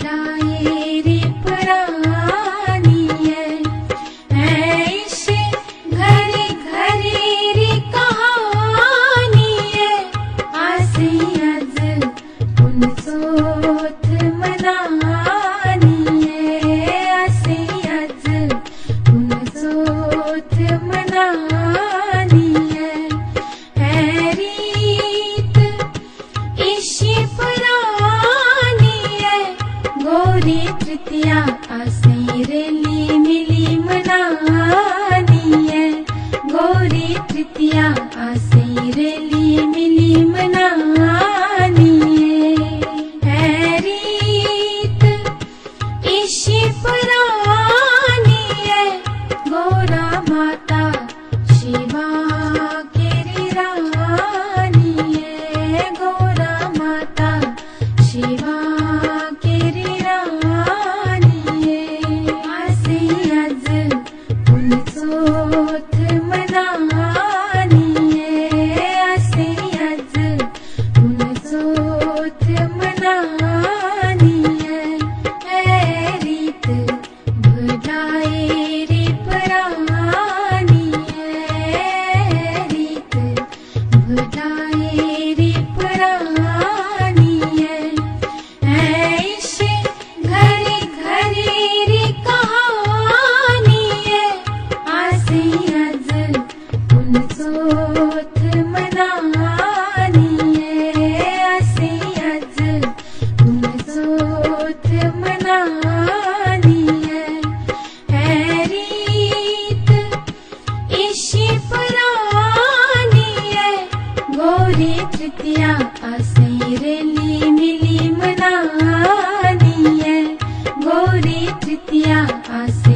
भुलाए रे पुरानी ऐसे घरे घरे रे कहानी आसे आज पुनसोथ मनानी आसे आज पुनसोथ मनानी रीत इशी पुरानी गौरी तृतीया आसे रेली मिली मनानी गौरी तृतीया आसे रेली मिली मनानी रीत इशी पुरानी गौरा माता शिवा केरी रानी गौरा माता शिवा केरी रानी आसे आज पुनसोथ मनानी आसे आज पुनसोथ मनानी रीत भुलाए रे पुरानी रीत भुलाए रे पुरानी ऐसे घरे घरे रे कहानी आसे आज पुनसोथ मनानी आसे आज पुनसोथ मनानी रीत इशी पुरानी गौरी तृतीया आसे रेली मिली मनानी गौरी तृतीया आसे